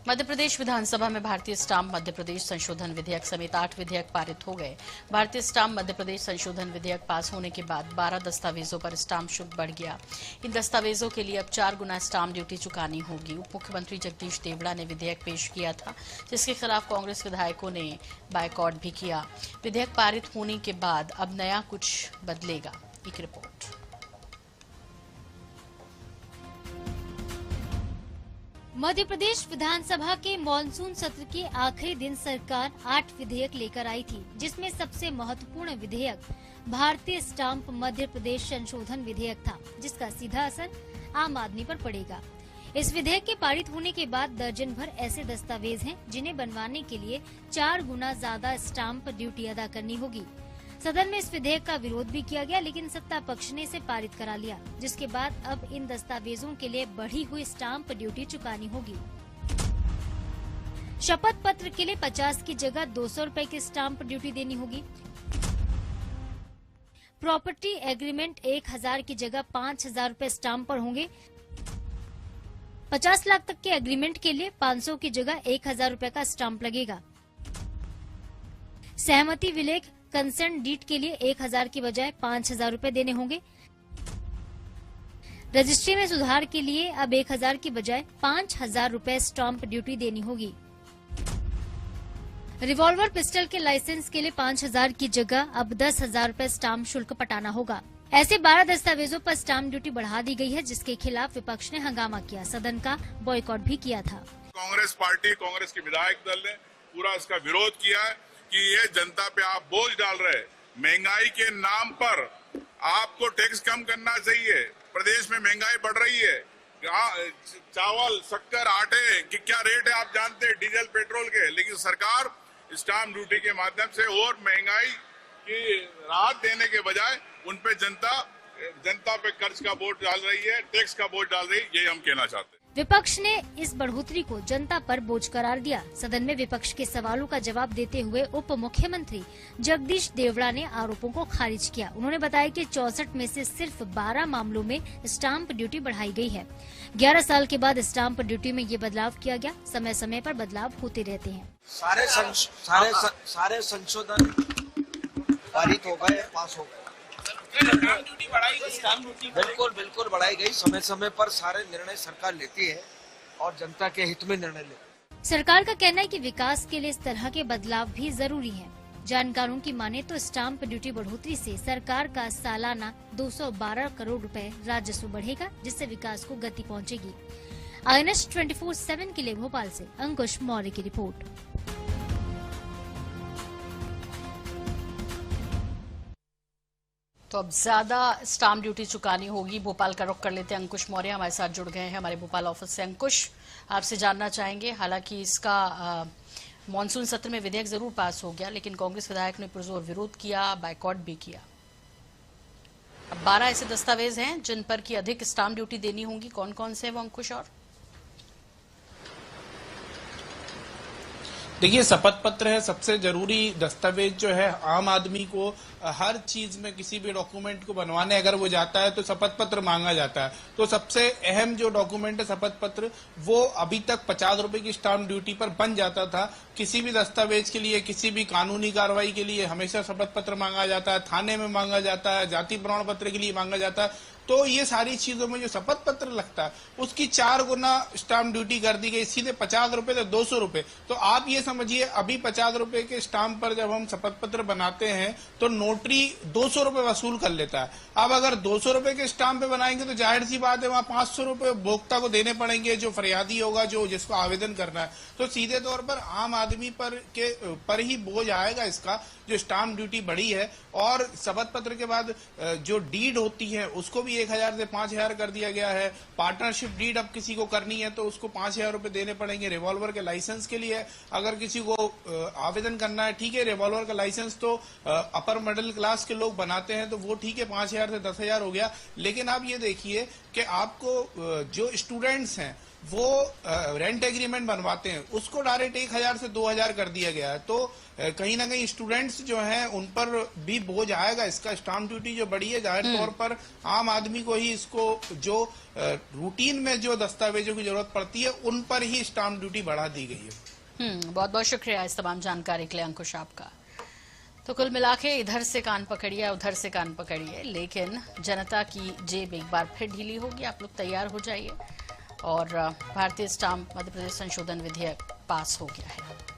मध्य प्रदेश विधानसभा में भारतीय स्टाम्प मध्य प्रदेश संशोधन विधेयक समेत 8 विधेयक पारित हो गए। भारतीय स्टाम्प मध्य प्रदेश संशोधन विधेयक पास होने के बाद 12 दस्तावेजों पर स्टाम्प शुल्क बढ़ गया। इन दस्तावेजों के लिए अब 4 गुना स्टाम्प ड्यूटी चुकानी होगी। उप मुख्यमंत्री जगदीश देवड़ा ने विधेयक पेश किया था, जिसके खिलाफ कांग्रेस विधायकों ने बायकॉट भी किया। विधेयक पारित होने के बाद अब नया कुछ बदलेगा। एक रिपोर्ट। मध्य प्रदेश विधानसभा के मॉनसून सत्र के आखिरी दिन सरकार 8 विधेयक लेकर आई थी, जिसमें सबसे महत्वपूर्ण विधेयक भारतीय स्टाम्प मध्य प्रदेश संशोधन विधेयक था, जिसका सीधा असर आम आदमी पर पड़ेगा। इस विधेयक के पारित होने के बाद दर्जन भर ऐसे दस्तावेज हैं, जिन्हें बनवाने के लिए 4 गुना ज्यादा स्टाम्प ड्यूटी अदा करनी होगी। सदन में इस विधेयक का विरोध भी किया गया, लेकिन सत्ता पक्ष ने इसे पारित करा लिया, जिसके बाद अब इन दस्तावेजों के लिए बढ़ी हुई स्टाम्प ड्यूटी चुकानी होगी। शपथ पत्र के लिए 50 की जगह 200 रुपए की स्टाम्प ड्यूटी देनी होगी। प्रॉपर्टी एग्रीमेंट 1000 की जगह 5000 रुपए स्टाम्प पर होंगे। 50 लाख तक के एग्रीमेंट के लिए 500 की जगह 1000 रुपए का स्टाम्प लगेगा। सहमति विलेख कंसेंट डीड के लिए 1000 की बजाय 5000 रुपए देने होंगे। रजिस्ट्री में सुधार के लिए अब 1000 की बजाय 5000 रुपए स्टाम्प ड्यूटी देनी होगी। रिवॉल्वर पिस्टल के लाइसेंस के लिए 5000 की जगह अब 10,000 रुपए स्टाम्प शुल्क पटाना होगा। ऐसे 12 दस्तावेजों पर स्टाम्प ड्यूटी बढ़ा दी गई है, जिसके खिलाफ विपक्ष ने हंगामा किया, सदन का बॉयकॉट भी किया था। कांग्रेस पार्टी, कांग्रेस के विधायक दल ने पूरा इसका विरोध किया है कि ये जनता पे आप बोझ डाल रहे हैं। महंगाई के नाम पर आपको टैक्स कम करना चाहिए। प्रदेश में महंगाई बढ़ रही है। चावल, शक्कर, आटे की क्या रेट है आप जानते हैं, डीजल, पेट्रोल के। लेकिन सरकार स्टाम्प ड्यूटी के माध्यम से और महंगाई की राहत देने के बजाय उन पे जनता पे कर्ज का बोझ डाल रही है, टैक्स का बोझ डाल रही है। ये हम कहना चाहते हैं। विपक्ष ने इस बढ़ोतरी को जनता पर बोझ करार दिया। सदन में विपक्ष के सवालों का जवाब देते हुए उप मुख्यमंत्री जगदीश देवड़ा ने आरोपों को खारिज किया। उन्होंने बताया कि 64 में से सिर्फ 12 मामलों में स्टाम्प ड्यूटी बढ़ाई गई है। 11 साल के बाद स्टाम्प ड्यूटी में ये बदलाव किया गया। समय समय पर बदलाव होते रहते हैं। सारे संशोधन पारित हो गए, पास हो गए। बिल्कुल बढ़ाई गई। समय समय पर सारे निर्णय सरकार लेती है और जनता के हित में निर्णय लेती है। सरकार का कहना है कि विकास के लिए इस तरह के बदलाव भी जरूरी हैं। जानकारों की माने तो स्टाम्प ड्यूटी बढ़ोतरी से सरकार का सालाना 212 करोड़ रुपए राजस्व बढ़ेगा, जिससे विकास को गति पहुंचेगी। INS 24/7 के लिए भोपाल से अंकुश मौर्य की रिपोर्ट। तो अब ज्यादा स्टाम्प ड्यूटी चुकानी होगी। भोपाल का रुख कर लेते हैं। अंकुश मौर्य हमारे साथ जुड़ गए हैं हमारे भोपाल ऑफिस से। अंकुश, आपसे जानना चाहेंगे, हालांकि इसका मॉनसून सत्र में विधेयक जरूर पास हो गया, लेकिन कांग्रेस विधायक ने पुरजोर विरोध किया, बायकॉट भी किया। अब 12 ऐसे दस्तावेज हैं जिन पर की अधिक स्टाम्प ड्यूटी देनी होगी। कौन कौन से है वो अंकुश? और देखिए, शपथ पत्र है सबसे जरूरी दस्तावेज जो है। आम आदमी को हर चीज में किसी भी डॉक्यूमेंट को बनवाने अगर वो जाता है तो शपथ पत्र मांगा जाता है। तो सबसे अहम जो डॉक्यूमेंट है शपथ पत्र, वो अभी तक 50 रुपए की स्टाम्प ड्यूटी पर बन जाता था। किसी भी दस्तावेज के लिए, किसी भी कानूनी कार्रवाई के लिए हमेशा शपथ पत्र मांगा जाता है, थाने में मांगा जाता है, जाति प्रमाण पत्र के लिए मांगा जाता है। तो ये सारी चीजों में जो शपथ पत्र लगता है उसकी 4 गुना स्टाम्प ड्यूटी कर दी गई, सीधे 50 रुपए से 200 रुपए। तो आप ये समझिए, अभी 50 रुपए के स्टाम्प पर जब हम शपथ पत्र बनाते हैं तो नोटरी 200 रुपए वसूल कर लेता है। अब अगर 200 रुपए के स्टाम्प पे बनाएंगे तो जाहिर सी बात है वहां 500 रुपए उपभोक्ता को देने पड़ेंगे, जो फरियादी होगा, जो जिसको आवेदन करना है। तो सीधे तौर पर आम आदमी पर ही बोझ आएगा इसका, जो स्टाम्प ड्यूटी बढ़ी है। और शपथ पत्र के बाद जो डीड होती है उसको भी 1000 से 5000 कर दिया गया है। पार्टनरशिप डीड अब किसी को करनी है तो उसको 5000 रुपए देने पड़ेंगे। रिवॉल्वर के लाइसेंस के लिए अगर किसी को आवेदन करना है, ठीक है, रिवॉल्वर का लाइसेंस तो अपर मिडिल क्लास के लोग बनाते हैं, तो वो ठीक है, 5000 से 10,000 हो गया। लेकिन आप ये देखिए कि आपको जो स्टूडेंट्स हैं वो रेंट एग्रीमेंट बनवाते हैं उसको डायरेक्ट 1000 से 2000 कर दिया गया है। तो कहीं ना कहीं स्टूडेंट्स जो हैं उन पर भी बोझ आएगा। इसका स्टाम्प ड्यूटी जो बढ़ी है जाहिर तौर पर आम आदमी को ही इसको जो रूटीन में जो दस्तावेजों की जरूरत पड़ती है उन पर ही स्टाम्प ड्यूटी बढ़ा दी गई है। बहुत बहुत शुक्रिया इस तमाम जानकारी के लिए अंकुश आपका। तो कुल मिला के इधर से कान पकड़िए उधर से कान पकड़िए, लेकिन जनता की जेब एक बार फिर ढीली होगी। आप लोग तैयार हो जाइए और भारतीय स्टाम्प मध्य प्रदेश संशोधन विधेयक पास हो गया है।